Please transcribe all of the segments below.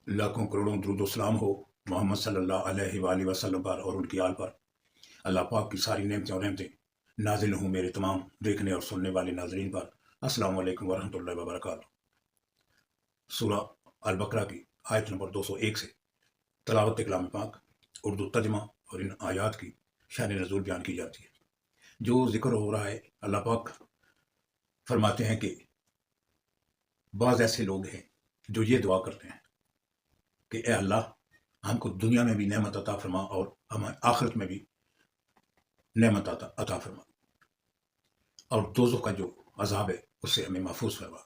لاکھوں کروڑوں درود و سلام ہو محمد صلی اللہ علیہ وآلہ وسلم پر اور ان کی آل پر۔ اللہ پاک کی ساری نعمتیں اور رحمتیں نازل ہوں میرے تمام دیکھنے اور سننے والے ناظرین پر۔ السلام علیکم ورحمۃ اللہ وبرکاتہ۔ سورہ البقرہ کی آیت نمبر 201 سے تلاوت کلام پاک، اردو ترجمہ اور ان آیات کی شان نزول بیان کی جاتی ہے۔ جو ذکر ہو رہا ہے، اللہ پاک فرماتے ہیں کہ بعض ایسے لوگ ہیں جو یہ دعا کرتے ہیں کہ اے اللہ، ہم کو دنیا میں بھی نعمت عطا فرما اور ہمیں آخرت میں بھی نعمت عطا فرما، اور دوزخ کا جو عذاب ہے اس سے ہمیں محفوظ فرما۔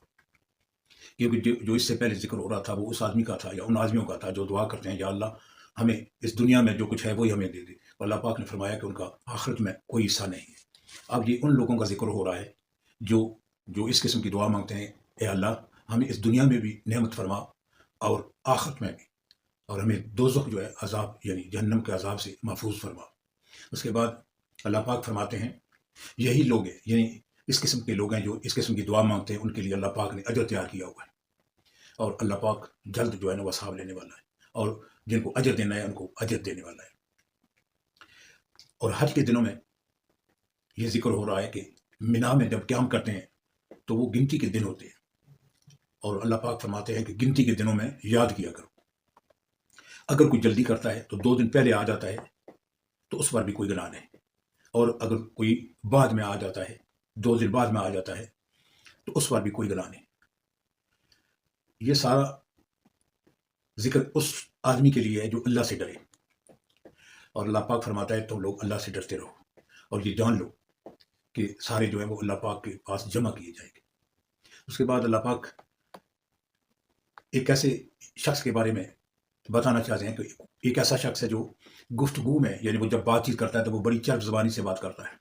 کیونکہ جو اس سے پہلے ذکر ہو رہا تھا وہ اس آدمی کا تھا یا ان آدمیوں کا تھا جو دعا کرتے ہیں یا اللہ ہمیں اس دنیا میں جو کچھ ہے وہی ہمیں دے دے، اور اللہ پاک نے فرمایا کہ ان کا آخرت میں کوئی حصہ نہیں ہے۔ اب یہ ان لوگوں کا ذکر ہو رہا ہے جو اس قسم کی دعا مانگتے ہیں، اے اللہ ہمیں اس دنیا میں بھی نعمت فرما اور آخرت میں بھی، اور ہمیں دوزخ جو ہے عذاب یعنی جہنم کے عذاب سے محفوظ فرما۔ اس کے بعد اللہ پاک فرماتے ہیں یہی لوگ ہیں، یعنی اس قسم کے لوگ ہیں جو اس قسم کی دعا مانگتے ہیں، ان کے لیے اللہ پاک نے اجر تیار کیا ہوا ہے، اور اللہ پاک جلد جو ہے نا وہ حساب لینے والا ہے، اور جن کو اجر دینا ہے ان کو اجر دینے والا ہے۔ اور حج کے دنوں میں یہ ذکر ہو رہا ہے کہ مینا میں جب قیام کرتے ہیں تو وہ گنتی کے دن ہوتے ہیں، اور اللہ پاک فرماتے ہیں کہ گنتی کے دنوں میں یاد کیا کرو۔ اگر کوئی جلدی کرتا ہے تو 2 دن پہلے آ جاتا ہے تو اس پر بھی کوئی گناہ نہیں، اور اگر کوئی بعد میں آ جاتا ہے 2 دن بعد میں آ جاتا ہے تو اس پر بھی کوئی گناہ نہیں۔ یہ سارا ذکر اس آدمی کے لیے ہے جو اللہ سے ڈرے، اور اللہ پاک فرماتا ہے تم لوگ اللہ سے ڈرتے رہو، اور یہ جان لو کہ سارے جو ہے وہ اللہ پاک کے پاس جمع کیے جائیں گے۔ اس کے بعد اللہ پاک ایک ایسے شخص کے بارے میں بتانا چاہتے ہیں کہ ایک ایسا شخص ہے جو گفتگو میں، یعنی وہ جب بات چیت کرتا ہے تو وہ بڑی چرب زبانی سے بات کرتا ہے۔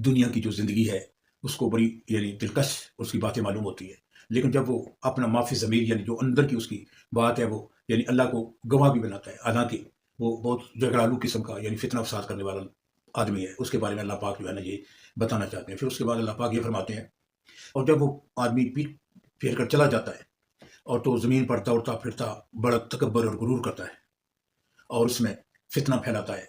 دنیا کی جو زندگی ہے اس کو بڑی یعنی دلکش اس کی باتیں معلوم ہوتی ہے، لیکن جب وہ اپنا معافی ضمیر یعنی جو اندر کی اس کی بات ہے وہ یعنی اللہ کو گواہ بھی بناتا ہے، حالانکہ وہ بہت جھگڑالو قسم کا یعنی فتنہ فساد کرنے والا آدمی ہے، اس کے بارے میں اللہ پاک جو ہے نا یہ بتانا چاہتے ہیں۔ پھر اس کے بعد اللہ پاک یہ فرماتے ہیں، اور جب وہ آدمی پیٹ پھیر کر چلا جاتا ہے اور تو زمین پر دوڑتا پھرتا بڑا تکبر اور غرور کرتا ہے، اور اس میں فتنہ پھیلاتا ہے،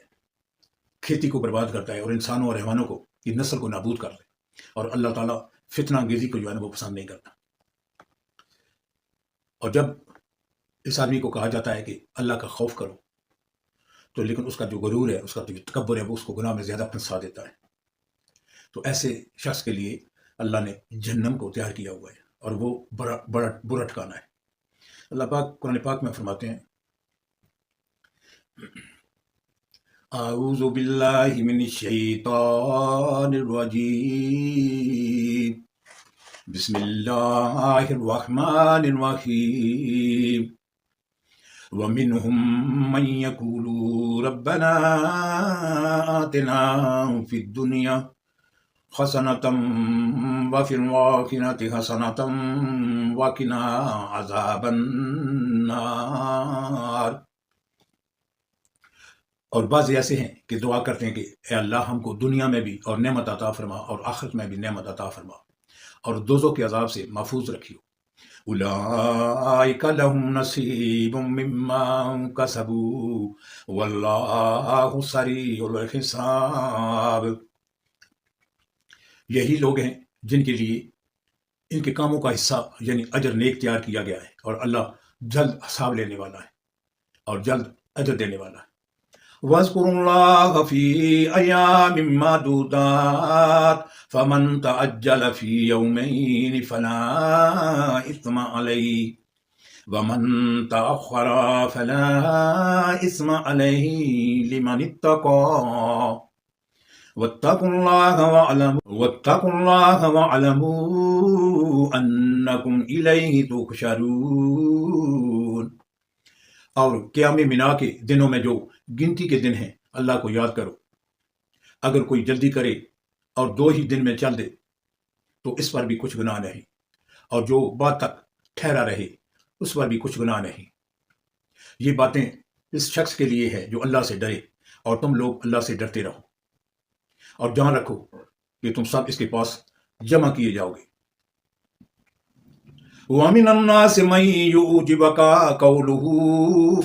کھیتی کو برباد کرتا ہے، اور انسانوں اور حیوانوں کو کی نسل کو نابود کرتا ہے، اور اللہ تعالیٰ فتنہ انگیزی کو جو ہے نا وہ پسند نہیں کرتا۔ اور جب اس آدمی کو کہا جاتا ہے کہ اللہ کا خوف کرو تو لیکن اس کا جو غرور ہے، اس کا جو تکبر ہے، وہ اس کو گناہ میں زیادہ پھنسا دیتا ہے۔ تو ایسے شخص کے لیے اللہ نے جہنم کو تیار کیا ہوا ہے، اور وہ بڑا بڑا برا ٹھکانا ہے۔ اللہ پاک قرآن پاک میں فرماتے ہیں اعوذ باللہ من الشیطان الرجیم، بسم اللہ الرحمن الرحیم، وَمِنْهُمْ مَنْ يَقُولُ رَبَّنَا آتِنَا فِي الدُّنْيَا حَسَنَةً وَفِي الْآخِرَةِ حَسَنَةً وَقِنَا عَذَابَ النَّارِ۔ اور بعض ایسے ہیں کہ دعا کرتے ہیں کہ اے اللہ ہم کو دنیا میں بھی اور نعمت عطا فرما اور آخرت میں بھی نعمت عطا فرما، اور دوزخ کے عذاب سے محفوظ رکھیو۔ اولئک لهم نصیب مما کسبوا واللہ سریع الحساب۔ یہی لوگ ہیں جن کے لیے ان کے کاموں کا حصہ یعنی اجر نیک تیار کیا گیا ہے، اور اللہ جلد حساب لینے والا ہے اور جلد اجر دینے والا ہے۔ وَاذْكُرُوا اللَّهَ فِي أَيَّامٍ مَّعْدُودَاتٍ فَمَن تَعَجَّلَ فِي يَوْمَيْنِ فَلَا إِثْمَ عَلَيْهِ وَمَن تَأَخَّرَ فَلَا إِثْمَ عَلَيْهِ لِمَنِ اتَّقَىٰ وَاتَّقُوا اللَّهَ وَاعْلَمُوا أَنَّكُمْ إِلَيْهِ تُحْشَرُونَ۔ اور قیام مینا کے دنوں میں جو گنتی کے دن ہیں اللہ کو یاد کرو۔ اگر کوئی جلدی کرے اور 2 ہی دن میں چل دے تو اس پر بھی کچھ گناہ نہیں، اور جو بعد تک ٹھہرا رہے اس پر بھی کچھ گناہ نہیں۔ یہ باتیں اس شخص کے لیے ہے جو اللہ سے ڈرے، اور تم لوگ اللہ سے ڈرتے رہو، اور جان رکھو کہ تم سب اس کے پاس جمع کیے جاؤ گے۔ وَمِنَ النَّاسِ مَن يُعْجِبُكَ قَوْلُهُ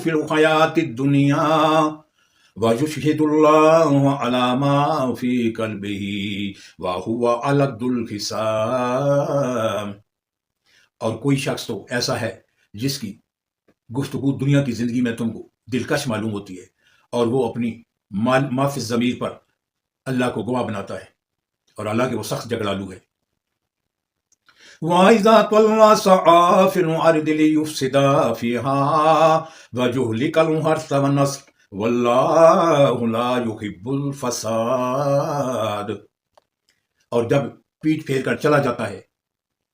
فِي الْحَيَاةِ الدُّنْيَا وَيُشْهِدُ اللَّهَ عَلَى مَا فِي قَلْبِهِ وَهُوَ أَلَدُّ الْخِصَامِ۔ اور کوئی شخص تو ایسا ہے جس کی گفتگو دنیا کی زندگی میں تم کو دلکش معلوم ہوتی ہے، اور وہ اپنی ما فی الضمیر پر اللہ کو گواہ بناتا ہے، اور اللہ کے وہ سخت جھگڑالو ہے۔ وَإِذَا طَلَّعَ سَعَىٰ فِي الْأَرْضِ لِيُفْسِدَ فِيهَا وَيُهْلِكَ الْحَرْثَ وَالنَّسْلَ وَاللَّهُ لَا يُحِبُّ الْفَسَادَ۔ اور جب پیٹ پھیر کر چلا جاتا ہے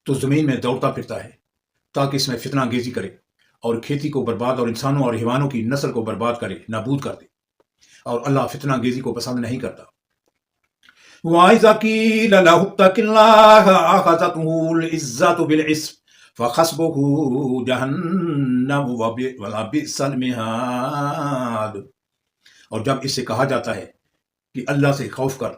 تو زمین میں دوڑتا پھرتا ہے تاکہ اس میں فتنہ انگیزی کرے اور کھیتی کو برباد اور انسانوں اور حیوانوں کی نسل کو برباد کرے، نابود کر دے، اور اللہ فتنہ انگیزی کو پسند نہیں کرتا۔ وَإِذَا قِيلَ لَهُ اتَّقِ اللَّهَ أَخَذَتْهُ الْعِزَّةُ بِالْإِثْمِ فَحَسْبُهُ جَهَنَّمُ وَبِئْسَ الْمِهَادُ۔ اور جب اس سے کہا جاتا ہے کہ اللہ سے خوف کر،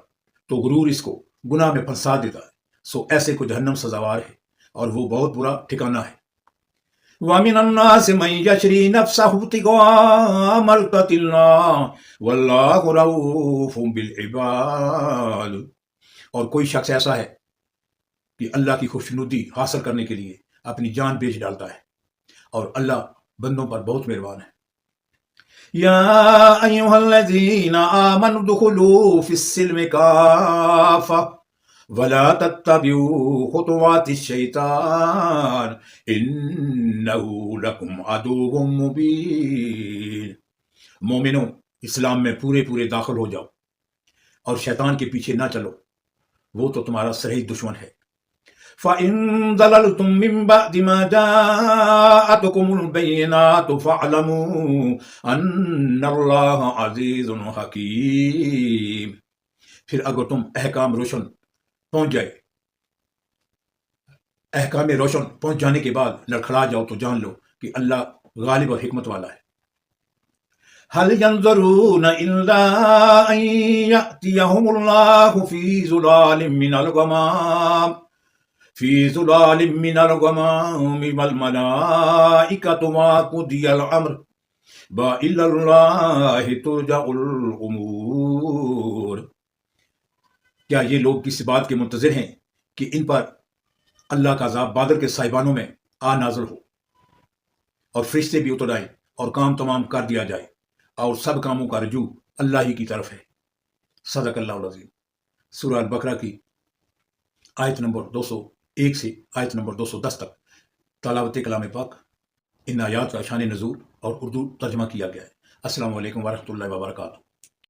تو غرور اس کو گناہ میں پھنسا دیتا ہے، سو ایسے کو جہنم سزاوار ہے اور وہ بہت برا ٹھکانہ ہے۔ وَمِنَ النَّاسِ مَن يَشْرِي نَفْسَهُ ابْتِغَاءَ مَرْضَاتِ اللَّهِ وَاللَّهُ رَءُوفٌ بِالْعِبَادِ۔ اور کوئی شخص ایسا ہے کہ اللہ کی خوشنودی حاصل کرنے کے لیے اپنی جان بیچ ڈالتا ہے، اور اللہ بندوں پر بہت مہربان ہے۔ یا ایھا الذین آمنوا ادخلوا فی السلم کافۃ وَلَا تَتَّبِعُوا خُطُوَاتِ الشَّيْطَانِ إِنَّهُ لَكُمْ عَدُوٌّ مُّبِینٌ۔ مومنوں، اسلام میں پورے داخل ہو جاؤ اور شیطان کے پیچھے نہ چلو، وہ تو تمہارا سرحد دشمن ہے۔ فَإِن ضَلَلْتُم مِّن بَعْدِ مَا جَاءَتْكُمُ الْبَيِّنَاتُ فَاعْلَمُوا أَنَّ اللَّهَ عَزِيزٌ حَكِيمٌ۔ پھر اگر تم احکام روشن پہنچ جانے کے بعد لڑکھڑا جاؤ تو جان لو کہ اللہ غالب اور حکمت والا ہے۔ هل ينظرون إلا أن يأتيهم الله في ظلال من الغمام والملائكة وقضي الأمر وإلى الله ترجع الأمور۔ کیا یہ لوگ کسی بات کے منتظر ہیں کہ ان پر اللہ کا عذاب بادل کے صاحبانوں میں نازل ہو، اور فرشتے بھی اتر آئیں اور کام تمام کر دیا جائے، اور سب کاموں کا رجوع اللہ ہی کی طرف ہے۔ صدق اللہ العظیم۔ سورہ البقرہ کی آیت نمبر 201 سے آیت نمبر 210 تک تلاوت کلام پاک، ان آیات کا شان نزول اور اردو ترجمہ کیا گیا ہے۔ السلام علیکم ورحمۃ اللہ وبرکاتہ۔